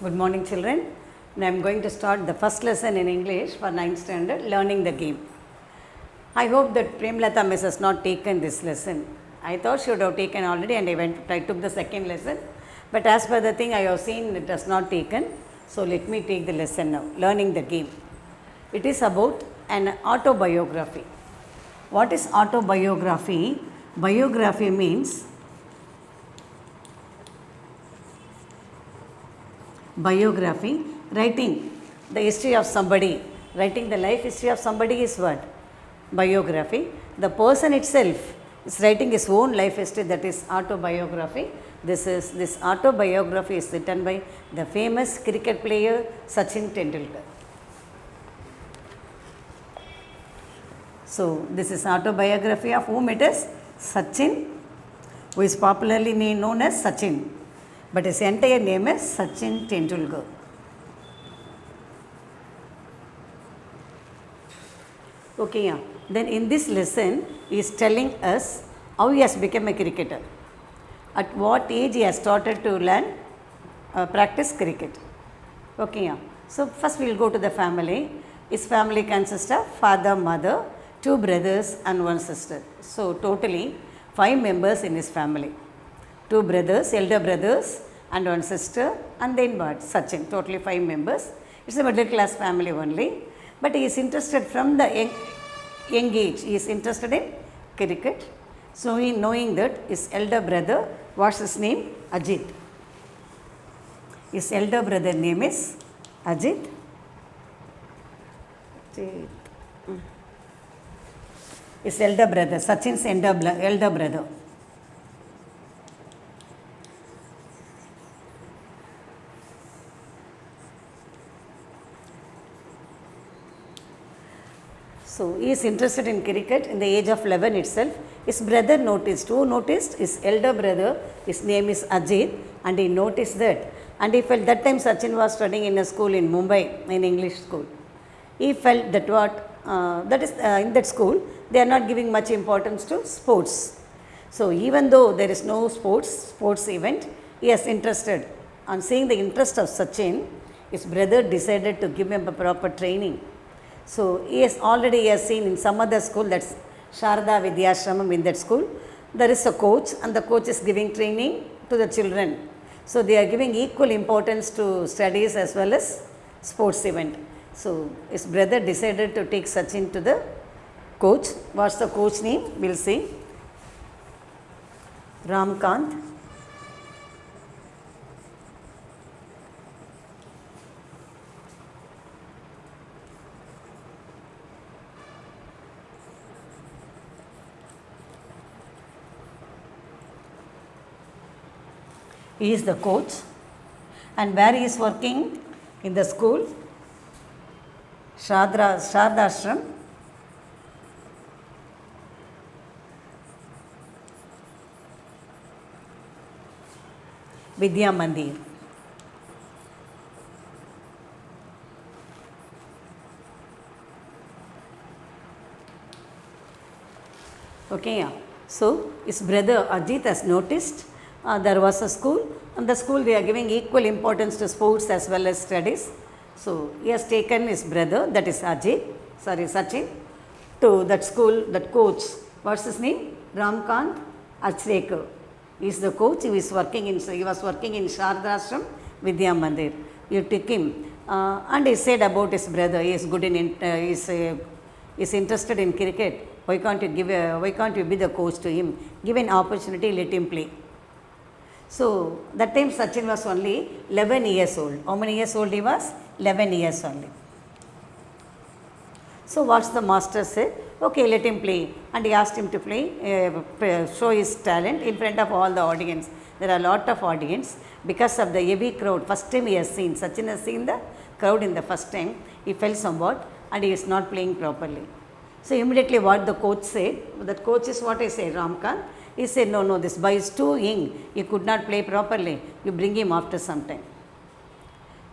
Good morning, children. Now I am going to start the first lesson in English for 9th standard, learning the game. I hope that Premlata Miss has not taken this lesson. I thought she would have taken already, and I took the second lesson. But as per the thing I have seen, it has not taken. So let me take the lesson now, learning the game. It is about an autobiography. What is autobiography? Biography means writing the history of somebody, writing the life history of somebody is what? Biography. The person itself is writing his own life history, that is autobiography. This autobiography is written by the famous cricket player Sachin Tendulkar. So this is autobiography of whom it is? Sachin, who is popularly known as Sachin, but his entire name is Sachin Tendulkar. Okay, yeah. Then in this lesson, he is telling us how he has become a cricketer, at what age he has started to learn, practice cricket. Okay, yeah. So first we will go to the family. His family consists of father, mother, 2 brothers and 1 sister. So totally 5 members in his family. 2 brothers, elder brothers and 1 sister, and then what? Sachin, totally 5 members. It's a middle class family only, but he is interested from the young age, he is interested in cricket. So he, knowing that his elder brother, what's his name? Ajit. His elder brother name is Ajit. His elder brother, Sachin's elder brother. So he is interested in cricket in the age of 11 itself. His brother noticed. Who noticed? His elder brother. His name is Ajit, and he noticed that. And he felt that time Sachin was studying in a school in Mumbai, in English school. He felt that in that school they are not giving much importance to sports. So even though there is no sports event, he is interested. On seeing the interest of Sachin, his brother decided to give him a proper training. So he has seen in some other school, that's Sharda Vidyashramam, in that school, there is a coach, and the coach is giving training to the children. So they are giving equal importance to studies as well as sports event. So his brother decided to take Sachin to the coach. What's the coach name? We'll see. Ramkant. He is the coach, and where he is working? In the school Shardashram, Vidya Mandir. Okay, yeah. So his brother Ajit has noticed there was a school, and the school they are giving equal importance to sports as well as studies. So he has taken his brother, that is Sachin, to that school, that coach. What's his name? Ramkant Achrekar. He is the coach. He was working in Shardashram Vidya Mandir. You took him, and he said about his brother, he is good in is interested in cricket. Why can't you be the coach to him? Give an opportunity, let him play. So that time Sachin was only 11 years old. How many years old he was? 11 years only. So what's the master said? Okay, let him play. And he asked him to play, show his talent in front of all the audience. There are a lot of audience because of the heavy crowd. First time he has seen, Sachin has seen the crowd in the first time. He felt somewhat and he is not playing properly. So immediately what the coach said, that coach is what I say, Ramkant. He said, no, this boy is too young. He could not play properly. You bring him after some time.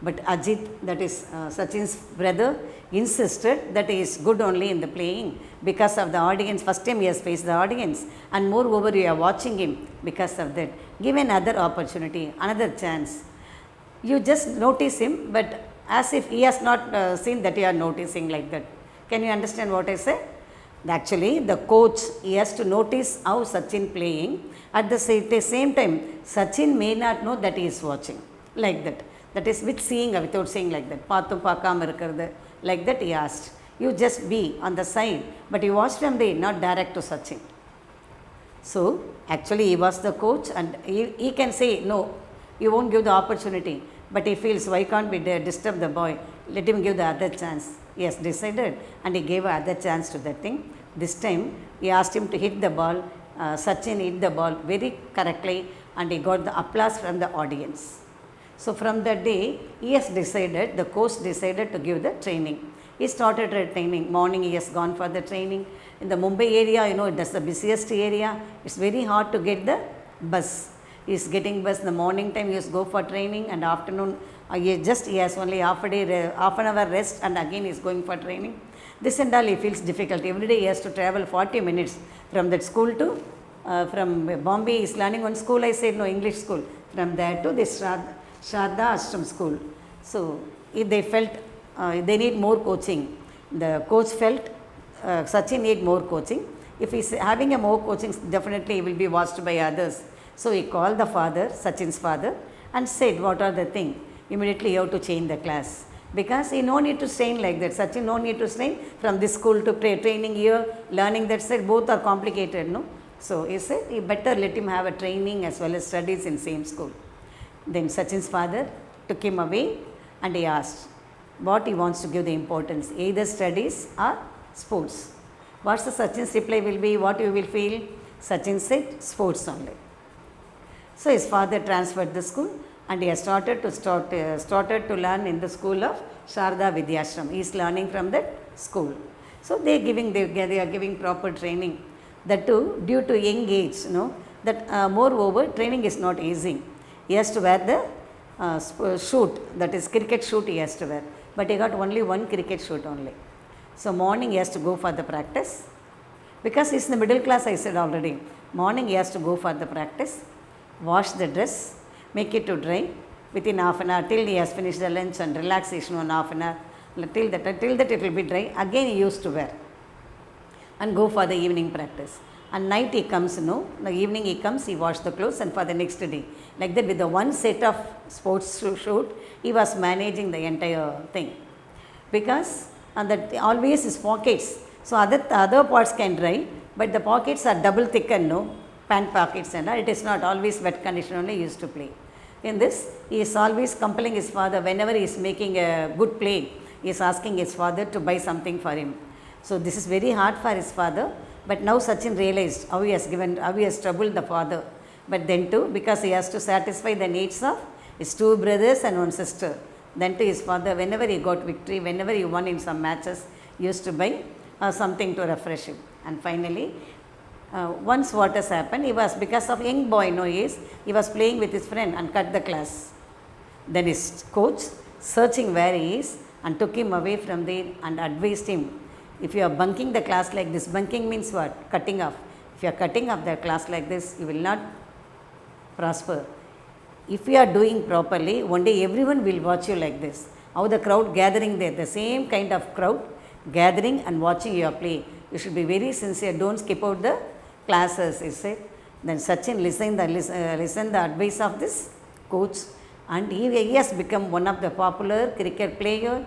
But Ajit, that is Sachin's brother, insisted that he is good only in the playing because of the audience. First time he has faced the audience, and moreover you are watching him because of that. Give another opportunity, another chance. You just notice him, but as if he has not seen that you are noticing like that. Can you understand what I say? Actually, the coach, he has to notice how Sachin playing. At the same time, Sachin may not know that he is watching like that. That is with seeing or without seeing like that. Paathu paakam irukkiradhu. Like that he asked. You just be on the side, but you watch from the not direct to Sachin. So actually he was the coach, and he can say no, you won't give the opportunity. But he feels, why can't we disturb the boy? Let him give the other chance. He has decided, and he gave another chance to that thing. This time he asked him to hit the ball. Sachin hit the ball very correctly, and he got the applause from the audience. So from that day, he has decided, the coach decided to give the training. He started training. Morning he has gone for the training. In the Mumbai area, that's the busiest area. It's very hard to get the bus. He is getting bus in the morning time. He has go for training, and afternoon he has only half an hour rest, and again he is going for training. This and all he feels difficult. Every day he has to travel 40 minutes from that school to from Bombay. He is learning one school. I said no, English school. From there to this Sharda Ashram school. So they felt they need more coaching. The coach felt Sachin need more coaching. If he is having a more coaching, definitely he will be watched by others. So he called the father, Sachin's father, and said, what are the thing? Immediately you have to change the class. Because he no need to strain like that. Sachin no need to strain from this school to training here, learning that side, both are complicated, no? So he said, he better let him have a training as well as studies in same school. Then Sachin's father took him away, and he asked what he wants to give the importance, either studies or sports. What's the Sachin's reply will be, what you will feel? Sachin said, sports only. So his father transferred the school, and he has started to learn in the school of Sharda Vidyashram. He is learning from that school. So they are giving proper training. That too due to young age, that moreover training is not easy. He has to wear the shoot, that is cricket shoot he has to wear. But he got only one cricket shoot only. So morning he has to go for the practice. Because he is in the middle class, I said already. Morning he has to go for the practice, wash the dress, make it to dry within half an hour till he has finished the lunch and relaxation 1/2 an hour. Till that it will be dry. Again he used to wear and go for the evening practice. And night he comes, the evening he comes, he wash the clothes, and for the next day. Like that, with the one set of sports shoot, he was managing the entire thing. Because and that always his pockets, so other parts can dry, but the pockets are double thickened, pant pockets, and it is not always wet condition only used to play. In this, he is always compelling his father, whenever he is making a good play, he is asking his father to buy something for him. So this is very hard for his father, but now Sachin realized how he has troubled the father. But then too, because he has to satisfy the needs of his 2 brothers and 1 sister. Then to his father, whenever he got victory, whenever he won in some matches, he used to buy something to refresh him. And finally, once what has happened, because of young boy, he was playing with his friend and cut the class. Then his coach, searching where he is, and took him away from there and advised him, if you are bunking the class like this, bunking means what? Cutting off. If you are cutting off the class like this, you will not prosper. If you are doing properly, one day everyone will watch you like this. How the crowd gathering there, the same kind of crowd gathering and watching your play. You should be very sincere. Don't skip out the classes, he said. Then Sachin listened the advice of this coach, and he has become one of the popular cricket player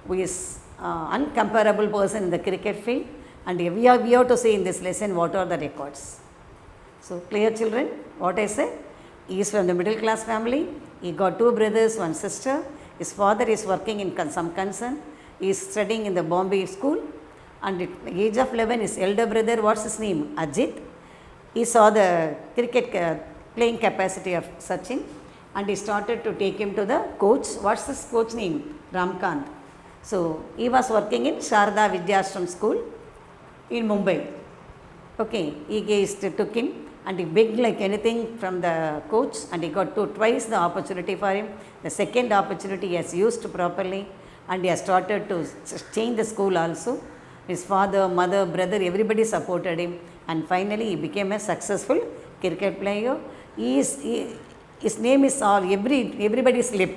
who is uncomparable person in the cricket field. And we have to say in this lesson what are the records. So clear, children, what I say? He is from the middle class family. He got 2 brothers, 1 sister. His father is working in some concern. He is studying in the Bombay school. And at the age of 11, his elder brother, what's his name? Ajit. He saw the cricket playing capacity of Sachin, and he started to take him to the coach. What's this coach name? Ramkant. So he was working in Sharda Vidyashram school in Mumbai. Okay, he took him, and he begged like anything from the coach, and he got twice the opportunity for him. The second opportunity he has used properly, and he has started to change the school also. His father, mother, brother, everybody supported him, and finally he became a successful cricket player. His name is all everybody's lip.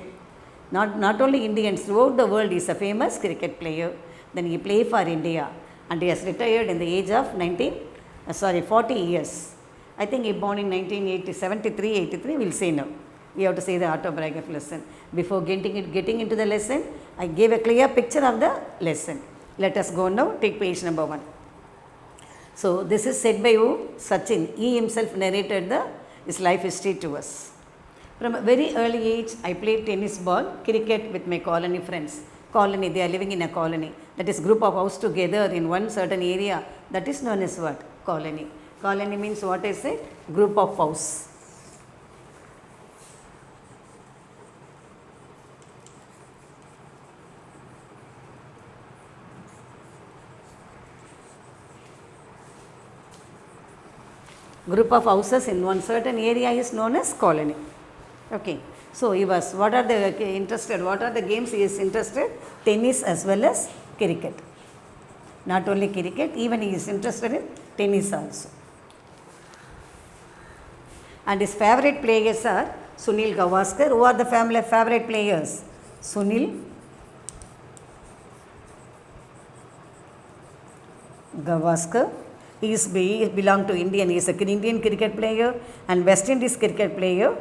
Not only Indians, throughout the world he is a famous cricket player. Then he played for India and he has retired in the age of 40 years. I think he born in 1973, 83, we'll say now. We have to say the autobiography lesson. Before getting into the lesson, I gave a clear picture of the lesson. Let us go now, take page number 1. So this is said by who? Sachin. He himself narrated his life history to us. From a very early age, I played tennis ball, cricket with my colony friends. Colony, they are living in a colony. That is group of house together in one certain area. That is known as what? Colony. Colony means what is it? Group of house. Group of houses in one certain area is known as colony. Okay. So he was, what are the games he is interested? Tennis as well as cricket. Not only cricket, even he is interested in tennis also. And his favorite players are Sunil Gavaskar. Who are the favorite players? Sunil Gavaskar. He belong to Indian. He is an Indian cricket player and West Indies cricket player.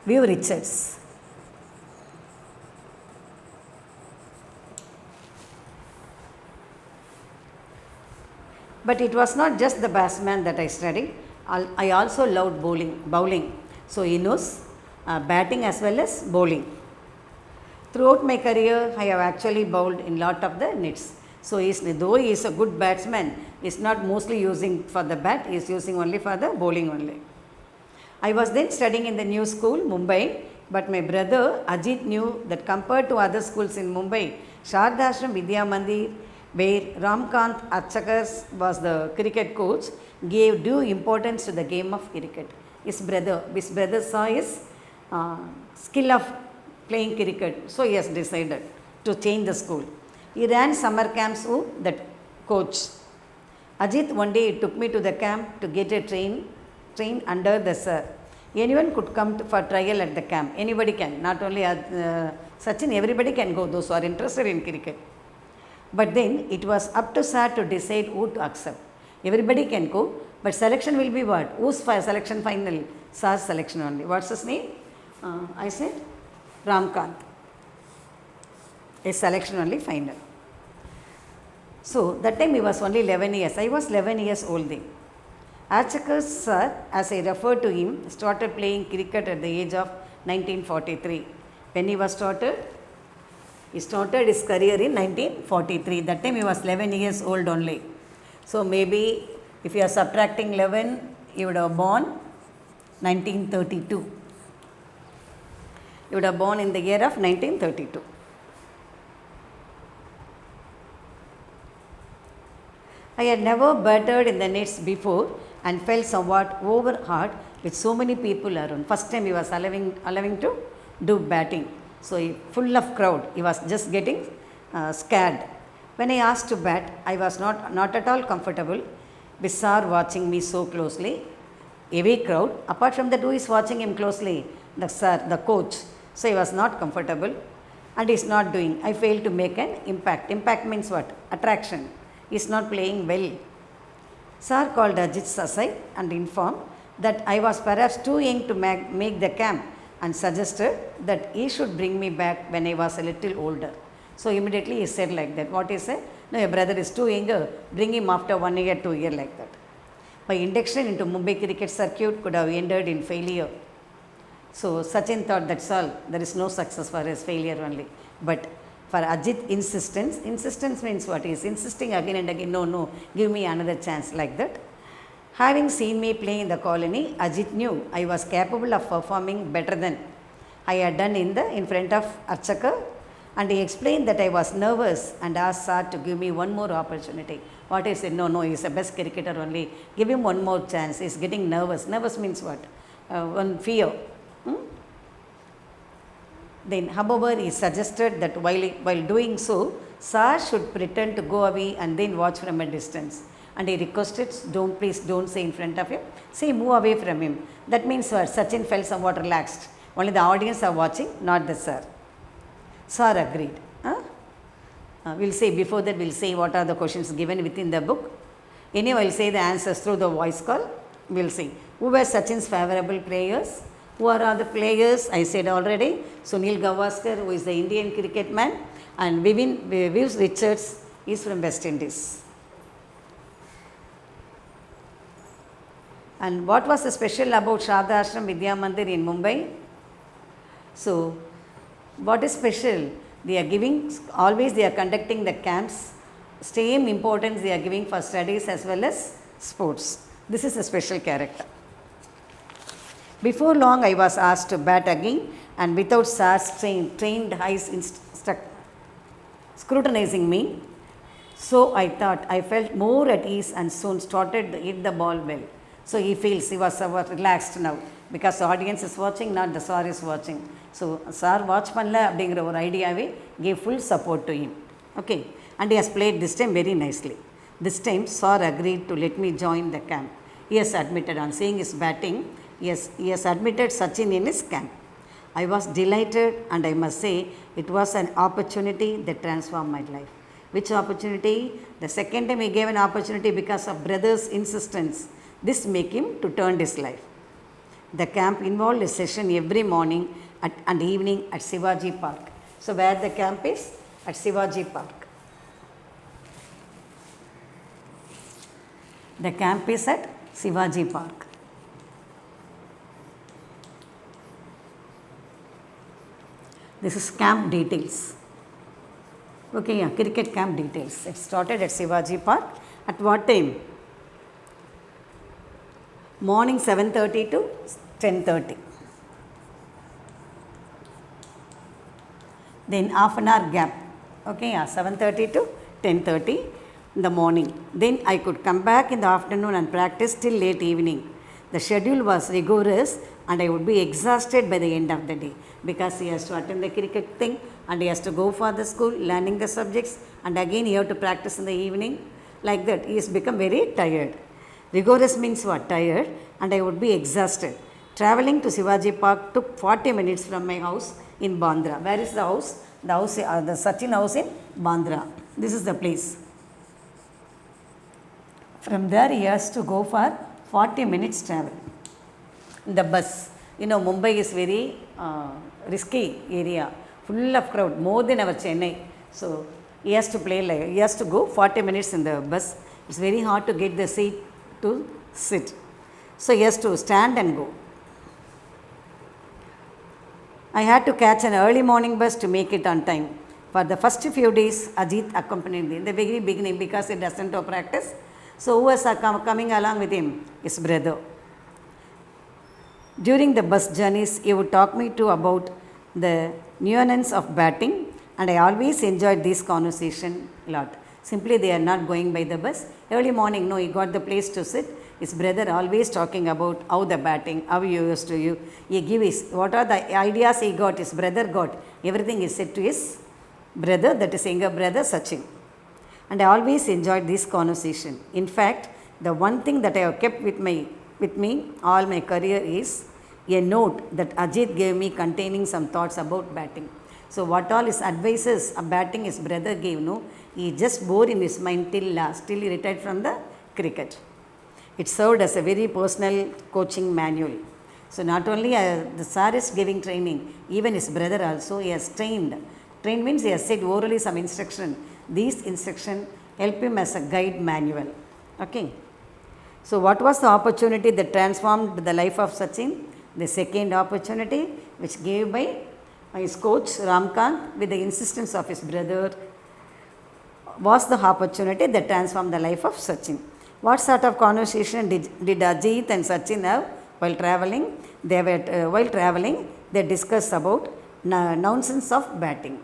Viv Richards. But it was not just the batsman that I studied. I also loved bowling. So he knows batting as well as bowling. Throughout my career, I have actually bowled in lot of the nets. So though he is a good batsman, he is not mostly using for the bat, he is using only for the bowling only. I was then studying in the new school, Mumbai, but my brother Ajit knew that compared to other schools in Mumbai, Shardashram Vidya Mandir, where Ramkant Archakar was the cricket coach, gave due importance to the game of cricket. His brother saw his skill of playing cricket, so he has decided to change the school. He ran summer camps with that coach. Ajit one day took me to the camp to get a train under the sir. Anyone could come for trial at the camp. Anybody can, not only Sachin, everybody can go, those who are interested in cricket. But then it was up to sir to decide who to accept. Everybody can go, but selection will be what? Whose selection final? Sir's selection only. What's his name? I said Ramkant. His selection only final. So that time he was only 11 years. I was 11 years old then. Archakar sir, as I referred to him, started playing cricket at the age of 1943. When he was started, he started his career in 1943. That time he was 11 years old only. So maybe if you are subtracting 11, he would have born 1932. He would have born in the year of 1932. I had never batted in the nets before and felt somewhat overawed with so many people around. First time he was allowing to do batting. So full of crowd, he was just getting scared. When I asked to bat, I was not at all comfortable with sir watching me so closely. Heavy crowd, apart from that who is watching him closely? The sir, the coach. So he was not comfortable and he is not doing. I failed to make an impact. Impact means what? Attraction. He is not playing well. Sir called Ajit aside and informed that I was perhaps too young to make the camp and suggested that he should bring me back when I was a little older. So immediately he said like that. What he said? No, your brother is too young, bring him after 1 year, 2 years like that. My induction into Mumbai cricket circuit could have ended in failure. So Sachin thought that's all, there is no success for his failure only. But for Ajit insistence means what? He is insisting again and again, no, give me another chance like that. Having seen me play in the colony, Ajit knew I was capable of performing better than I had done in front of Archakar, and he explained that I was nervous and asked sir to give me one more opportunity. What I said, no, he is the best cricketer only, give him one more chance. He is getting nervous. Nervous means what? One fear. Then, however, he suggested that while doing so, sir should pretend to go away and then watch from a distance. and he requested, please don't say in front of him, say move away from him. That means Sachin felt somewhat relaxed. Only the audience are watching, not the sir. Sir agreed. We'll say before that, we'll say what are the questions given within the book. Anyway, I'll say the answers through the voice call. We'll see. Who were Sachin's favorable players? Who are the players? I said already. Sunil Gavaskar, who is the Indian cricket man, and Viv Richards is from West Indies. And what was the special about Shraddha Ashram Vidya Mandir in Mumbai? So, what is special? They are giving, always they are conducting the camps, same importance they are giving for studies as well as sports. This is a special character. Before long, I was asked to bat again, and without SAR's trained eyes scrutinizing me, so I thought I felt more at ease and soon started to hit the ball well. So he feels he was relaxed now because the audience is watching, not the sir is watching. So sir watch panla அப்படிங்கிற ஒரு ஐடியாவே gave full support to him. Okay, and he has played this time very nicely. This time sir agreed to let me join the camp. He has admitted on seeing his batting, he has admitted Sachin in his camp. I was delighted, and I must say it was an opportunity that transformed my life. Which opportunity? The second time he gave an opportunity because of brother's insistence. This made him to turn his life. The camp involved a session every morning and evening at Shivaji Park. So where the camp is? At Shivaji Park. The camp is at Shivaji Park. This is camp details. Okay, yeah, cricket camp details. It started at Shivaji Park. At what time? Morning 7:30 to 10:30. Then half an hour gap. Okay, yeah, 7:30 to 10:30 in the morning. Then I could come back in the afternoon and practice till late evening. The schedule was rigorous, and I would be exhausted by the end of the day because he has to attend the cricket thing, and he has to go for the school, learning the subjects, and again he have to practice in the evening. Like that, he has become very tired. Rigorous means what? Tired, and I would be exhausted. Traveling to Shivaji Park took 40 minutes from my house in Bandra. Where is the house? The Sachin house in Bandra. This is the place. From there, he has to go for 40 minutes travel in the bus. You know, Mumbai is very risky area, full of crowd, more than our Chennai. So he has to he has to go 40 minutes in the bus. It's very hard to get the seat to sit. So he has to stand and go. I had to catch an early morning bus to make it on time. For the first few days, Ajit accompanied me in the very beginning because he doesn't have practice. So who was coming along with him? His brother. During the bus journeys, he would talk me to about the nuance of batting, and I always enjoyed this conversation a lot. Simply they are not going by the bus. Early morning, no, he got the place to sit. His brother always talking about how the batting, how he used to you. He give his, what are the ideas he got, his brother got. Everything is said to his brother, that is younger brother Sachin. And I always enjoyed this conversation. In fact, the one thing that I have kept with me all my career is a note that Ajit gave me containing some thoughts about batting. So what all his advices of batting his brother gave, no, he just bore in his mind till last, till he retired from the cricket. It served as a very personal coaching manual. So not only the sir is giving training, even his brother also he has trained. Trained means he has said orally some instruction. These instructions help him as a guide manual. Okay. So what was the opportunity that transformed the life of Sachin? The second opportunity, which gave by his coach Ramkant with the insistence of his brother, was the opportunity that transformed the life of Sachin. What sort of conversation did Ajit and Sachin have while traveling? While traveling, they discussed about nonsense of batting.